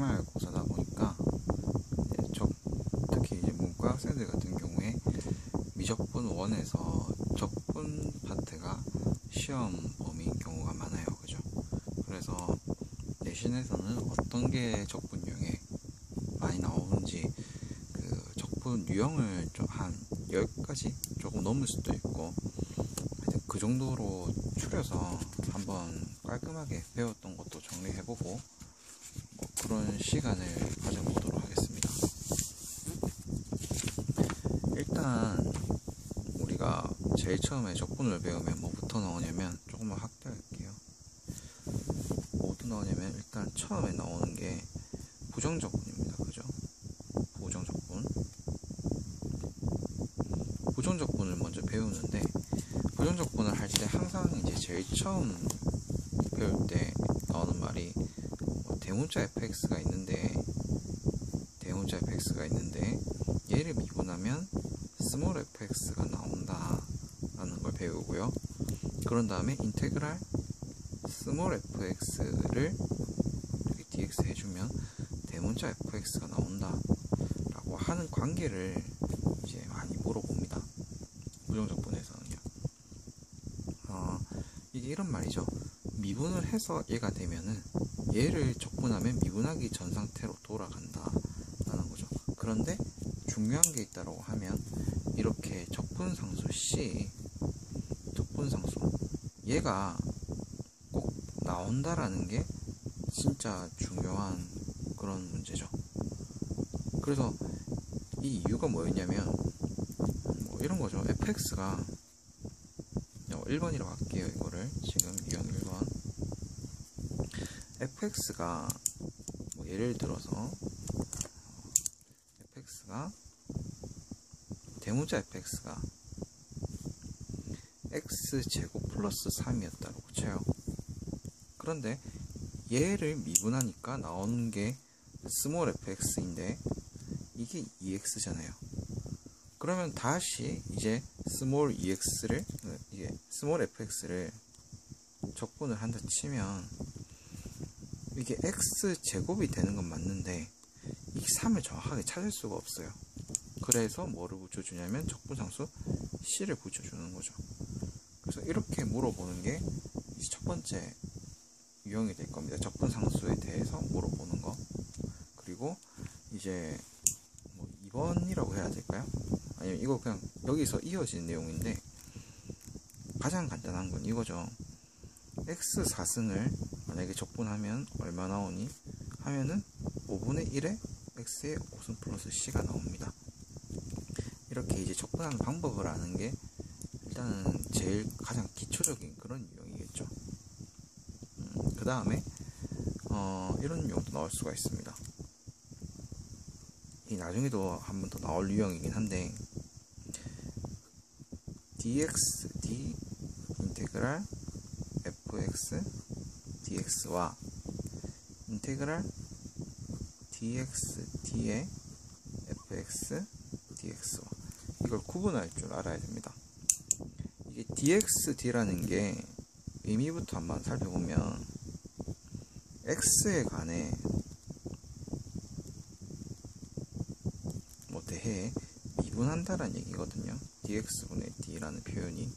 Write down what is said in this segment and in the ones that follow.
기말고사다 보니까 특히 이제 문과 학생들 같은 경우에 미적분 1에서 적분 파트가 시험 범위인 경우가 많아요. 그죠? 그래서 내신에서는 어떤 게 적분 유형에 많이 나오는지 그 적분 유형을 좀 한 10가지 조금 넘을 수도 있고 그 정도로 추려서 한번 깔끔하게 배웠던 것도 정리해보고 뭐 그런 시간을 가져보도록 하겠습니다. 일단 우리가 제일 처음에 적분을 배우면 뭐부터 나오냐면 조금만 확대할게요. 뭐부터 나오냐면 일단 처음에 나오는 게 부정적분입니다. 그죠? 부정적분을 먼저 배우는데 부정적분을 할 때 항상 이제 제일 처음 배울 때 나오는 말이 대문자 fx가 있는데 얘를 미분하면 스몰 fx가 나온다 라는 걸 배우고요. 그런 다음에 인테그랄 스몰 fx를 여기 dx 해주면 대문자 fx가 나온다 라고 하는 관계를 이제 많이 물어봅니다. 부정적분에서는요. 이게 이런 말이죠. 미분을 해서 얘가 되면은 얘를 적분하면 미분하기 전 상태로 돌아간다 라는 거죠. 그런데 중요한 게 있다고 하면 이렇게 적분상수 C, 적분상수 얘가 꼭 나온다라는 게 진짜 중요한 그런 문제죠. 그래서 이 이유가 뭐였냐면 뭐 이런 거죠. fx가 1번이라고 할게요. 이거를 지금 유형 1번 fx가 뭐 예를 들어서 fx가 대문자 fx가 x제곱 플러스 3이었다고 쳐요. 그런데 얘를 미분하니까 나오는 게 스몰 fx인데 이게 2x잖아요. 그러면 다시 이제 스몰 fx를 적분을 한다 치면 이게 x제곱이 되는 건 맞는데 이 3을 정확하게 찾을 수가 없어요. 그래서 뭐를 붙여주냐면 적분상수 C를 붙여주는 거죠. 그래서 이렇게 물어보는 게 첫 번째 유형이 될 겁니다. 적분상수에 대해서 물어보는 거. 그리고 이제 뭐 2번이라고 해야 될까요? 아니면 이거 그냥 여기서 이어지는 내용인데 가장 간단한 건 이거죠. x 4승을 만약에 적분하면 얼마 나오니? 하면은 5분의 1에 x의 5승 플러스 c가 나옵니다. 이렇게 이제 적분하는 방법을 아는 게 일단은 제일 가장 기초적인 그런 유형이겠죠. 그 다음에 이런 유형도 나올 수가 있습니다. 이 나중에도 한 번 더 나올 유형이긴 한데 d 인테그랄 fx dx와 인테그랄 dx d의 fx dx와 이걸 구분할 줄 알아야 됩니다. 이게 dx d라는 게 의미부터 한번 살펴보면 x에 관해 대해 미분한다라는 얘기거든요. dx분의 d라는 표현이.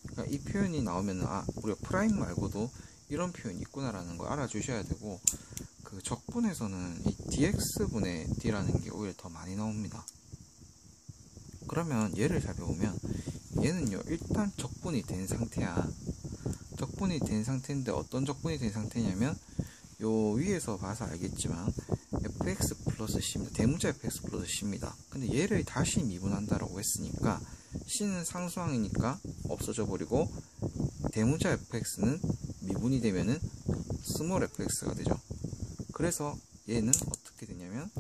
그러니까 이 표현이 나오면 우리가 프라임 말고도 이런 표현이 있구나라는 걸 알아주셔야 되고 그 적분에서는 이 dx분의 d라는 게 오히려 더 많이 나옵니다. 그러면 얘를 살펴보면 얘는요 일단 적분이 된 상태야. 적분이 된 상태인데 어떤 적분이 된 상태냐면 요 위에서 봐서 알겠지만 fx 플러스 c입니다. 대문자 fx 플러스 c입니다. 근데 얘를 다시 미분한다라고 했으니까 c는 상수항이니까 없어져 버리고 대문자 fx는 미분이 되면은 스몰 fx가 되죠. 그래서 얘는 어떻게 되냐면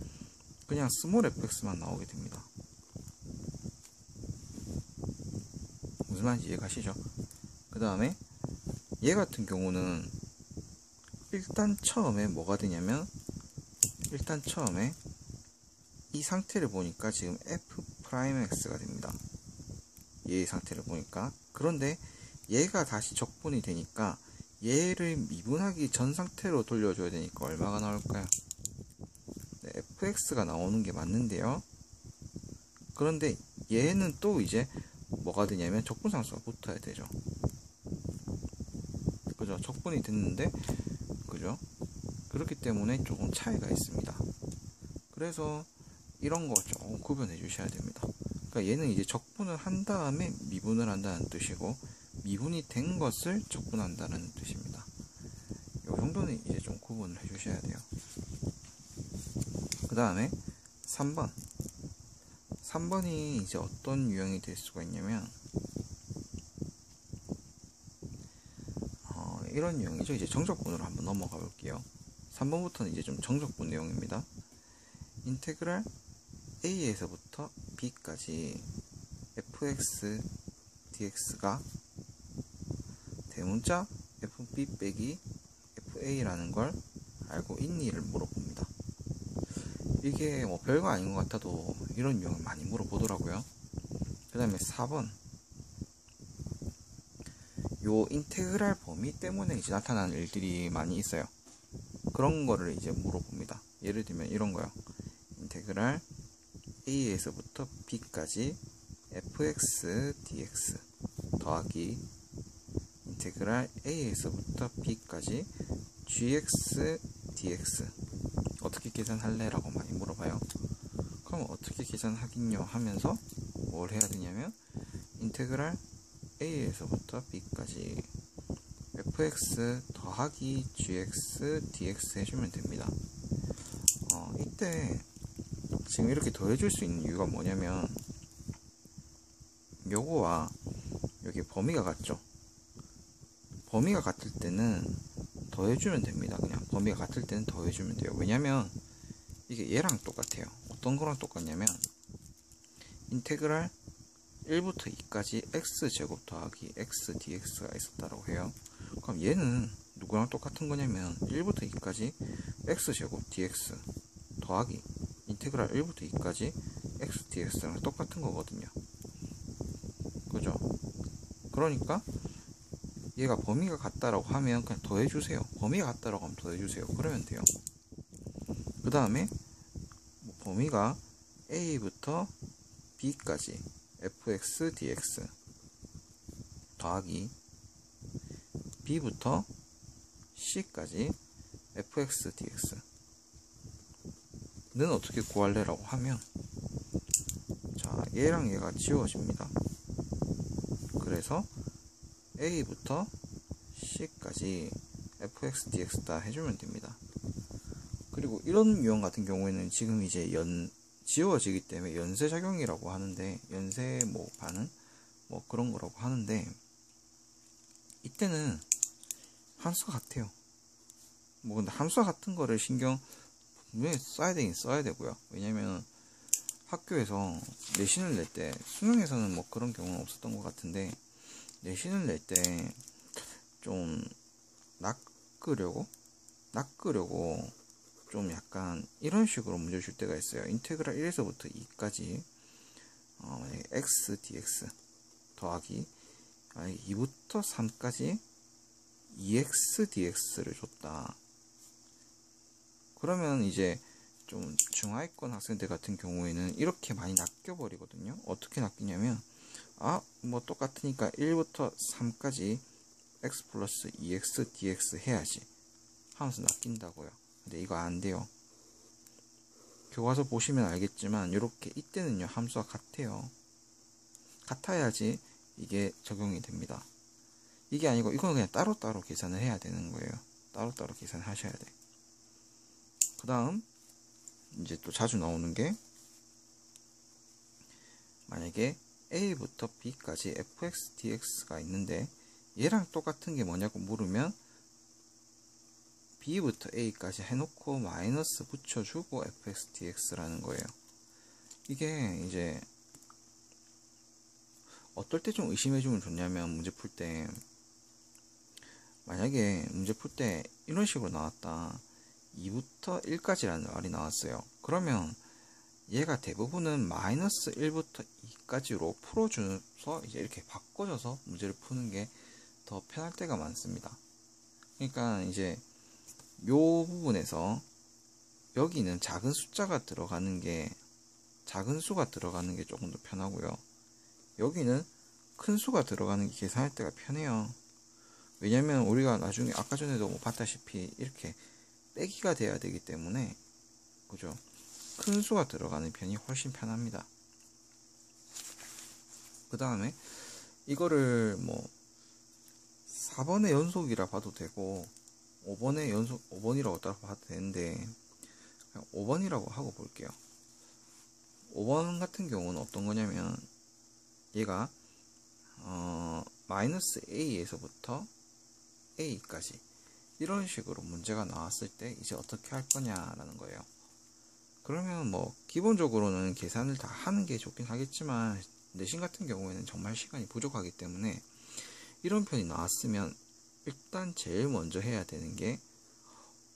그냥 스몰 fx만 나오게 됩니다. 무슨 말인지 이해가시죠? 그 다음에 얘 같은 경우는 일단 처음에 뭐가 되냐면 일단 처음에 이 상태를 보니까 지금 f'x가 됩니다. 얘의 상태를 보니까. 그런데 얘가 다시 적분이 되니까 얘를 미분하기 전 상태로 돌려줘야 되니까 얼마가 나올까요? fx가 나오는 게 맞는데요. 그런데 얘는 또 이제 뭐가 되냐면 적분상수가 붙어야 되죠. 그죠? 적분이 됐는데, 그죠? 그렇기 때문에 조금 차이가 있습니다. 그래서 이런 거 조금 구분해 주셔야 됩니다. 그러니까 얘는 이제 적분을 한 다음에 미분을 한다는 뜻이고, 미분이 된 것을 적분한다는 뜻입니다. 이 정도는 이제 좀 구분을 해 주셔야 돼요. 그 다음에 3번. 3번이 이제 어떤 유형이 될 수가 있냐면, 이런 유형이죠. 이제 정적분으로 한번 넘어가 볼게요. 3번부터는 이제 좀 정적분 내용입니다. 인테그랄 a에서부터 b까지 fx dx가 대문자 fb 빼기 fa라는 걸 알고 있니를 물어봅니다. 이게 뭐 별거 아닌 것 같아도 이런 유형을 많이 물어보더라고요. 그 다음에 4번. 요 인테그랄 범위 때문에 이제 나타나는 일들이 많이 있어요. 그런 거를 이제 물어봅니다. 예를 들면 이런 거요. 인테그랄 a에서부터 b까지 fx dx 더하기 인테그랄 a에서부터 b까지 gx dx 어떻게 계산할래? 라고 많이 물어봐요. 그럼 어떻게 계산하긴요 하면서 뭘 해야 되냐면 인테그랄 a에서부터 b까지 fx 더하기 gx dx 해주면 됩니다. 이때 지금 이렇게 더해줄 수 있는 이유가 뭐냐면 요거와 여기 범위가 같죠. 범위가 같을 때는 더해주면 됩니다. 그냥 범위가 같을 때는 더해주면 돼요. 왜냐면 이게 얘랑 똑같아요. 어떤 거랑 똑같냐면 인테그랄 1부터 2까지 x제곱 더하기 x dx가 있었다고 해요. 그럼 얘는 누구랑 똑같은 거냐면 1부터 2까지 x제곱 dx 더하기 인테그랄 1부터 2까지 x dx랑 똑같은 거거든요. 그죠? 그러니까 얘가 범위가 같다라고 하면 그냥 더해주세요. 범위가 같다라고 하면 더해주세요. 그러면 돼요. 그 다음에 범위가 a부터 b까지 fx dx 더하기 b부터 c까지 fx dx 는 어떻게 구할래라고 하면 자 얘랑 얘가 지워집니다. 그래서 a부터 c까지 fx dx 다 해주면 됩니다. 그리고 이런 유형 같은 경우에는 지금 이제 지워지기 때문에 연쇄작용이라고 하는데 연쇄 뭐 반응 뭐 그런 거라고 하는데 이때는 함수가 같아요. 뭐 근데 함수 같은 거를 신경 분명히 써야 되긴 써야 되고요. 왜냐면 학교에서 내신을 낼 때 수능에서는 뭐 그런 경우는 없었던 것 같은데 내신을 낼 때 좀 낚으려고 좀 약간 이런 식으로 문제 줄 때가 있어요. 인테그랄 1에서부터 2까지 x dx 더하기 2부터 3까지 2x dx를 줬다. 그러면 이제 좀 중하위권 학생들 같은 경우에는 이렇게 많이 낚여버리거든요. 어떻게 낚이냐면 뭐 똑같으니까 1부터 3까지 x 플러스 2x dx 해야지 하면서 낚인다고요. 근데 이거 안 돼요. 교과서 보시면 알겠지만 이렇게 이때는요 함수가 같아요. 같아야지 이게 적용이 됩니다. 이게 아니고 이건 그냥 따로따로 계산을 해야 되는 거예요. 따로따로 계산하셔야 돼. 그 다음 이제 또 자주 나오는 게 만약에 a부터 b까지 fx dx가 있는데 얘랑 똑같은 게 뭐냐고 물으면 b부터 a까지 해놓고 마이너스 붙여주고 fx dx라는 거예요. 이게 이제 어떨 때 좀 의심해주면 좋냐면 문제 풀 때 만약에 문제 풀 때 이런 식으로 나왔다. 2부터 1까지라는 말이 나왔어요. 그러면 얘가 대부분은 마이너스 1부터 2까지로 풀어줘서 이제 이렇게 바꿔줘서 문제를 푸는 게 더 편할 때가 많습니다. 그러니까 이제 요 부분에서 여기는 작은 수가 들어가는 게 조금 더 편하고요. 여기는 큰 수가 들어가는 게 계산할 때가 편해요. 왜냐면 우리가 나중에 아까 전에도 뭐 봤다시피 이렇게 빼기가 돼야 되기 때문에, 그죠? 큰 수가 들어가는 편이 훨씬 편합니다. 그 다음에 이거를 뭐 4번의 연속이라 봐도 되고 5번이라고 따로 봐도 되는데, 그냥 5번이라고 하고 볼게요. 5번 같은 경우는 어떤 거냐면, 얘가 마이너스 A에서부터 A까지 이런 식으로 문제가 나왔을 때 이제 어떻게 할 거냐라는 거예요. 그러면 뭐 기본적으로는 계산을 다 하는 게 좋긴 하겠지만, 내신 같은 경우에는 정말 시간이 부족하기 때문에 이런 편이 나왔으면 일단 제일 먼저 해야 되는 게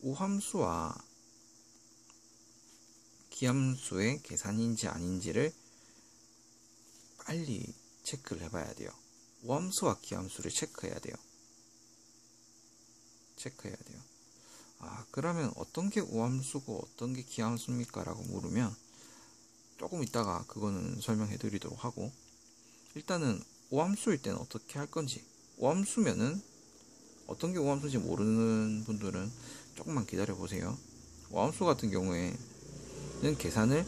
우함수와 기함수의 계산인지 아닌지를 빨리 체크를 해봐야 돼요. 우함수와 기함수를 체크해야 돼요. 그러면 어떤 게 우함수고 어떤 게 기함수입니까? 라고 물으면 조금 이따가 그거는 설명해 드리도록 하고, 일단은 우함수일 때는 어떻게 할 건지, 우함수면은 어떤 게 우함수인지 모르는 분들은 조금만 기다려 보세요. 우함수 같은 경우에는 계산을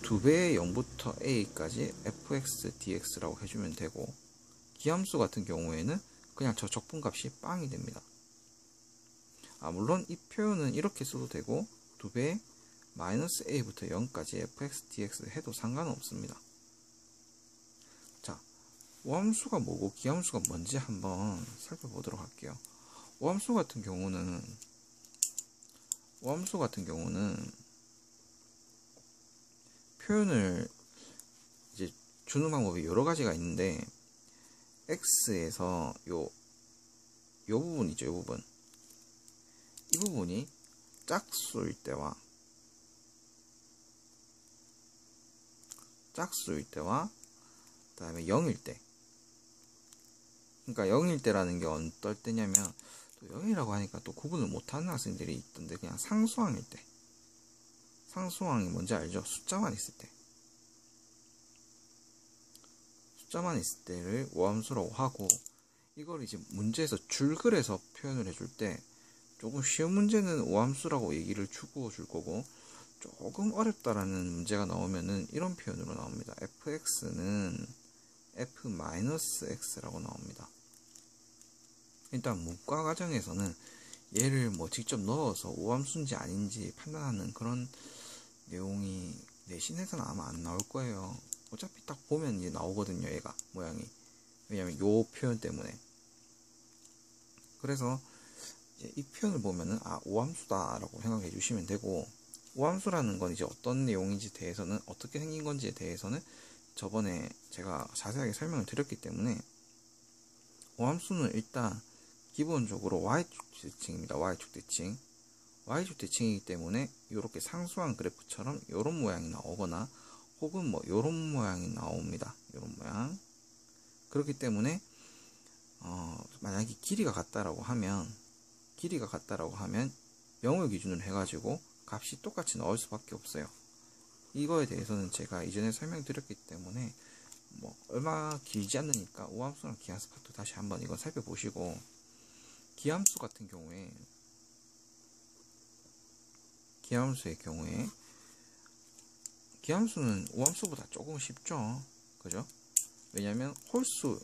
2배의 0부터 a까지 fx dx라고 해주면 되고, 기함수 같은 경우에는 그냥 저 적분값이 빵이 됩니다. 물론 이 표현은 이렇게 써도 되고 2배 마이너스 a부터 0까지 fx dx 해도 상관은 없습니다. 자, 우함수가 뭐고 기함수가 뭔지 한번 살펴보도록 할게요. 우함수 같은 경우는 표현을 이제 주는 방법이 여러 가지가 있는데, x에서 요 부분이죠. 이 부분이 짝수일 때와 그 다음에 0일 때, 그러니까 0일 때라는 게 어떨 때냐면, 또 0이라고 하니까 또 구분을 못하는 학생들이 있던데, 그냥 상수항일 때, 상수항이 뭔지 알죠? 숫자만 있을 때를 우함수라고 하고, 이걸 이제 문제에서 줄글에서 표현을 해줄 때, 조금 쉬운 문제는 우함수라고 얘기를 주고 줄 거고, 조금 어렵다라는 문제가 나오면은 이런 표현으로 나옵니다. fx는 f-x라고 나옵니다. 일단 문과 과정에서는 얘를 뭐 직접 넣어서 우함수인지 아닌지 판단하는 그런 내용이 내신에서는 아마 안 나올 거예요. 어차피 딱 보면 이제 나오거든요, 얘가 모양이. 왜냐면 요 표현 때문에. 그래서 이제 이 표현을 보면은 우함수다 라고 생각해 주시면 되고, 우함수라는 건 이제 어떤 내용인지 대해서는, 어떻게 생긴 건지에 대해서는 저번에 제가 자세하게 설명을 드렸기 때문에, 우함수는 일단 기본적으로 y축 대칭입니다. y축 대칭이기 때문에 이렇게 상수한 그래프처럼 이런 모양이 나오거나, 혹은 뭐 이런 모양이 나옵니다. 이런 모양. 그렇기 때문에 만약에 길이가 같다라고 하면 0을 기준으로 해가지고 값이 똑같이 나올 수밖에 없어요. 이거에 대해서는 제가 이전에 설명드렸기 때문에 뭐 얼마 길지 않으니까 우함수랑 기함수 파트 다시 한번 이거 살펴보시고, 기함수의 경우에 기함수는 우함수보다 조금 쉽죠. 그죠? 왜냐면 홀수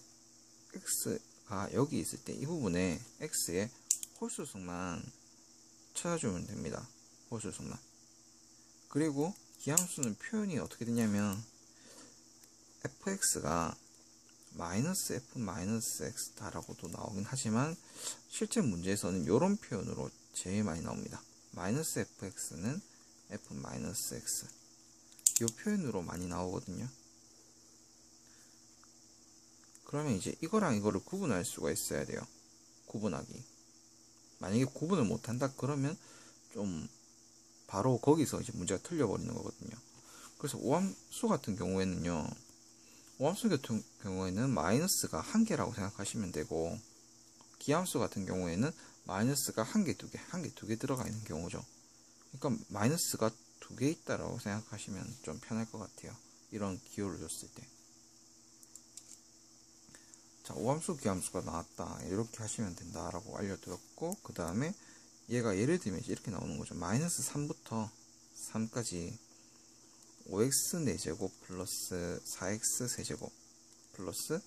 x가 여기 있을 때 이 부분에 x의 홀수수만 찾아주면 됩니다. 홀수수만. 그리고 기함수는 표현이 어떻게 되냐면, fx가 마이너스 f 마이너스 x다라고도 나오긴 하지만, 실제 문제에서는 이런 표현으로 제일 많이 나옵니다. 마이너스 fx는 f 마이너스 x, 이 표현으로 많이 나오거든요. 그러면 이제 이거랑 이거를 구분할 수가 있어야 돼요. 구분하기. 만약에 구분을 못한다 그러면 좀 바로 거기서 이제 문제가 틀려버리는 거거든요. 그래서 우함수 같은 경우에는 마이너스가 1개라고 생각하시면 되고, 기함수 같은 경우에는 마이너스가 1개, 2개 들어가 있는 경우죠. 그러니까 마이너스가 두 개 있다라고 생각하시면 좀 편할 것 같아요. 이런 기호를 줬을 때. 자, 오함수 기함수가 나왔다 이렇게 하시면 된다라고 알려드렸고, 그 다음에 얘가 예를 들면 이렇게 나오는 거죠. 마이너스 3부터 3까지 5x 4제곱 플러스 4x 세제곱 플러스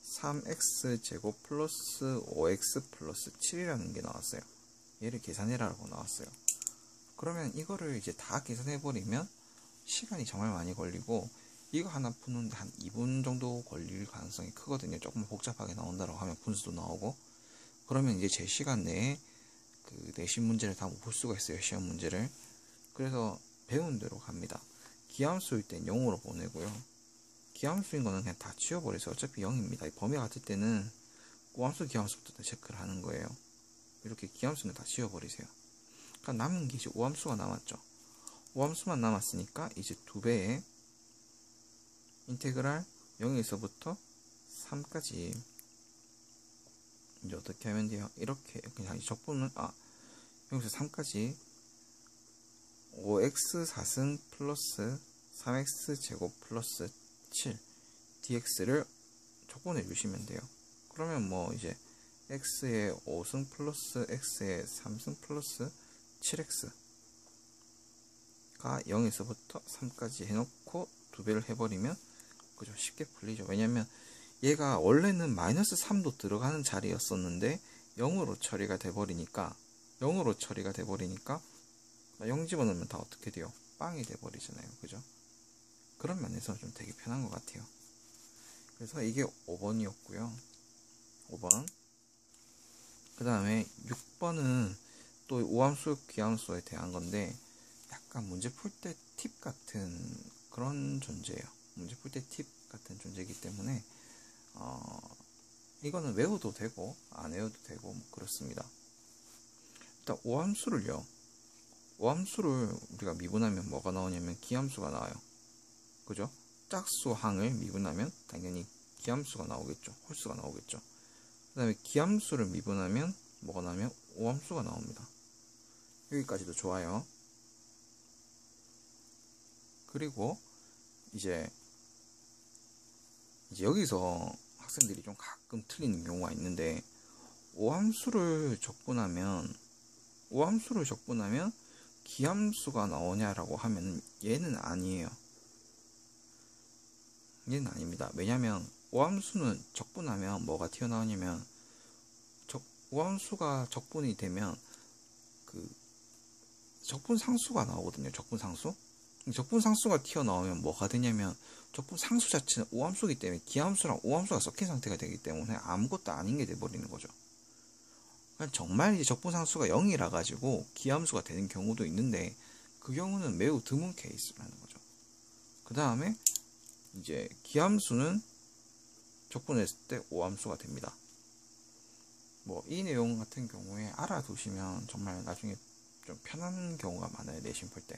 3x 제곱 플러스 5x 플러스 7이라는 게 나왔어요. 얘를 계산해라라고 나왔어요. 그러면 이거를 이제 다 계산해버리면 시간이 정말 많이 걸리고, 이거 하나 푸는데 한 2분 정도 걸릴 가능성이 크거든요. 조금 복잡하게 나온다고 하면 분수도 나오고, 그러면 이제 제 시간 내에 그 내신 문제를 다 못 볼 수가 있어요. 시험 문제를. 그래서 배운 대로 갑니다. 기함수일 땐 0으로 보내고요. 기함수인 거는 그냥 다 치워버리세요. 어차피 0입니다. 범위가 같을 때는 오함수 기함수부터 체크를 하는 거예요. 이렇게 기함수는 다 치워버리세요. 그러니까 남은 게 이제 오함수가 남았죠. 오함수만 남았으니까 이제 2배의 인테그랄 0에서부터 3까지 이제 어떻게 하면 돼요? 이렇게 그냥 적분은 여기서 3까지 5x 4승 플러스 3x 제곱 플러스 7 dx를 적분해 주시면 돼요. 그러면 뭐 이제 x의 5승 플러스 x의 3승 플러스 7x가 0에서부터 3까지 해놓고 2배를 해버리면 그죠? 쉽게 풀리죠. 왜냐면 얘가 원래는 마이너스 3도 들어가는 자리였었는데 0으로 처리가 돼버리니까 0 집어넣으면 다 어떻게 돼요? 빵이 돼버리잖아요. 그죠? 그런 면에서 좀 되게 편한 것 같아요. 그래서 이게 5번이었고요. 5번. 그 다음에 6번은 또 오함수, 귀함수에 대한 건데, 약간 문제 풀 때 팁 같은 그런 존재예요. 문제 풀 때 팁 같은 존재이기 때문에 이거는 외워도 되고 안 외워도 되고 뭐 그렇습니다. 일단 오함수를 우리가 미분하면 뭐가 나오냐면 기함수가 나와요. 그죠? 짝수항을 미분하면 당연히 기함수가 나오겠죠. 홀수가 나오겠죠. 그 다음에 기함수를 미분하면 뭐가 나오면 오함수가 나옵니다. 여기까지도 좋아요. 그리고 이제 여기서 학생들이 좀 가끔 틀리는 경우가 있는데, 오함수를 적분하면 기함수가 나오냐라고 하면 얘는 아니에요. 얘는 아닙니다. 왜냐면 오함수는 적분하면 뭐가 튀어나오냐면, 오함수가 적분이 되면 그 적분상수가 나오거든요. 적분상수가 튀어나오면 뭐가 되냐면, 적분상수 자체는 오함수이기 때문에 기함수랑 오함수가 섞인 상태가 되기 때문에 아무것도 아닌 게 돼버리는 거죠. 정말 이제 적분상수가 0이라 가지고 기함수가 되는 경우도 있는데, 그 경우는 매우 드문 케이스라는 거죠. 그 다음에 이제 기함수는 적분했을 때 오함수가 됩니다. 뭐 이 내용 같은 경우에 알아두시면 정말 나중에 좀 편한 경우가 많아요. 내신 볼 때.